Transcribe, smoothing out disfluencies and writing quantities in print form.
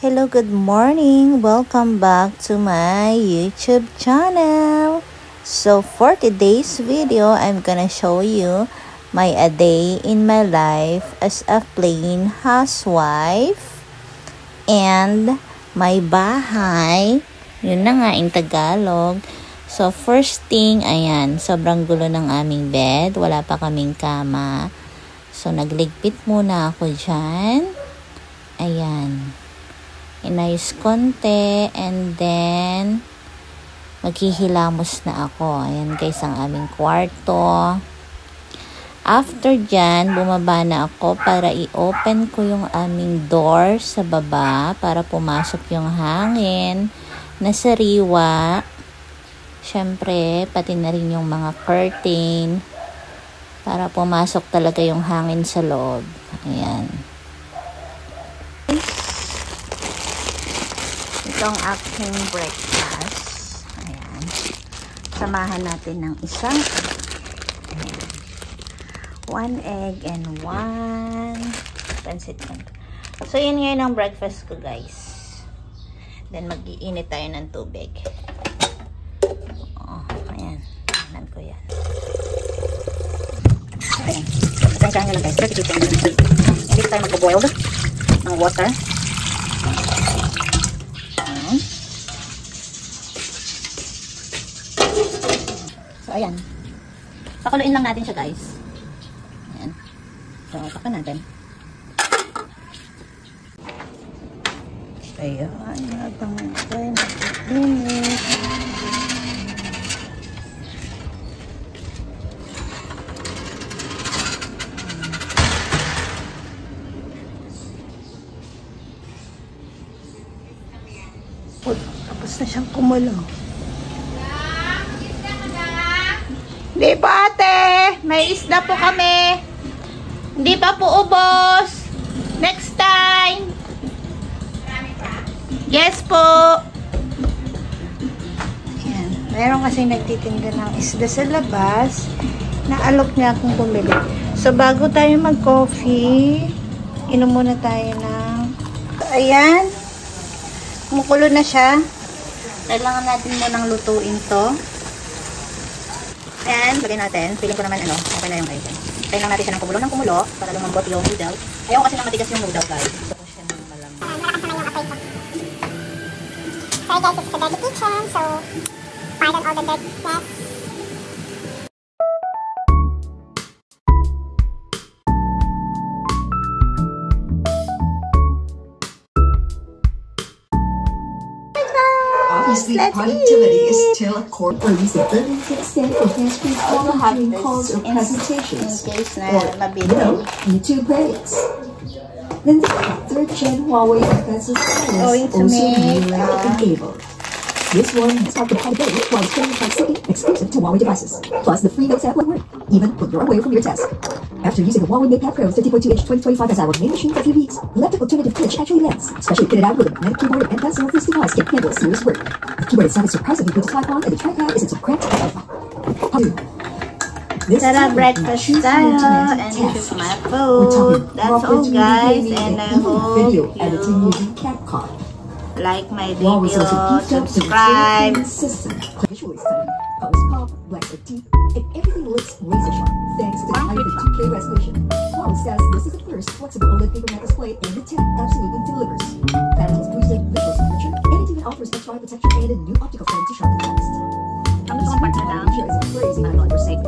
Hello, good morning. Welcome back to my YouTube channel. So for today's video, I'm gonna show you my a day in my life as a plain housewife and my bahay. Yun na nga in Tagalog. So first thing, ayan, sobrang gulo ng aming bed. Wala pa kaming kama. So nagligpit muna ako dyan. Ayan. Inayos konti and then maghihilamos na ako. Ayan guys ang aming kwarto. After dyan, bumaba na ako para i-open ko yung aming door sa baba para pumasok yung hangin na sariwa. Syempre, pati na rin yung mga curtain para pumasok talaga yung hangin sa loob. Ayan. Itong aking breakfast. Ayan. Samahan natin ng isang ayan. 1 egg and 1 pancit canton. So, yun ngayon ang breakfast ko, guys. Then, mag-iinit tayo ng tubig. Oh, ayan. Tignan ko yan. Ayan. Pasensyahan nyo lang, guys. Hindi tayo mag-boiled ng water. So, ayan. Pakuluin lang natin siya, guys. Ayan. So, takpan natin. Ayan. Habang tayo mag-init. Tapos na siyang kumulo. Hindi po ate, may isda po kami. Hindi pa po ubos. Next time. Yes po. Ayan. Meron kasi nagtitinda ng isda sa labas. Naalok niya akong bumili. So bago tayo mag-coffee, inom muna tayo ng... So, ayan. Kumukulo na siya. Kailangan natin munang lutuin to. Ayan, lagay natin. Feeling ko naman, okay na yung kayo. Tayo lang natin siya ng kumulo para lumambot yung noodle. Ayaw kasi na matigas yung noodle, guys. Gusto ko siya ng malamig. Hi guys, it's the Dirty Kitchen, so pardon all the dirtiness. Obviously, productivity is still a core purpose of learning to stand for fast-paced during calls or presentations, or, YouTube breaks. Then the third-gen Huawei defensive stylus also be enabled. This one has compatibility while staying proximity exclusive to Huawei devices, plus the free Notes app will work, even when you're away from your desk. After using the Huawei MatePad Pro 30.2-inch 2025 as our main machine for a few weeks, the electric alternative pitch actually lets, especially fitted out with a magnetic keyboard and pencil. This device can handle serious work. The keyboard itself is surprisingly good to type on, and the trackpad isn't so cramped. Sarap breakfast tayo and this is my food. That's all, guys, and I hope you like my video, subscribe. Visually stunning, colors pop, blacks are deep, and everything looks razor sharp thanks to the higher than 2K resolution. Huawei says this is the first flexible OLED paper mat display, and the tech absolutely delivers. Panels boosted visual signature, and it even offers extra protection and a new optical frame to sharpen text. Ang gusto kong part na lang. Is a crazy icon for safe.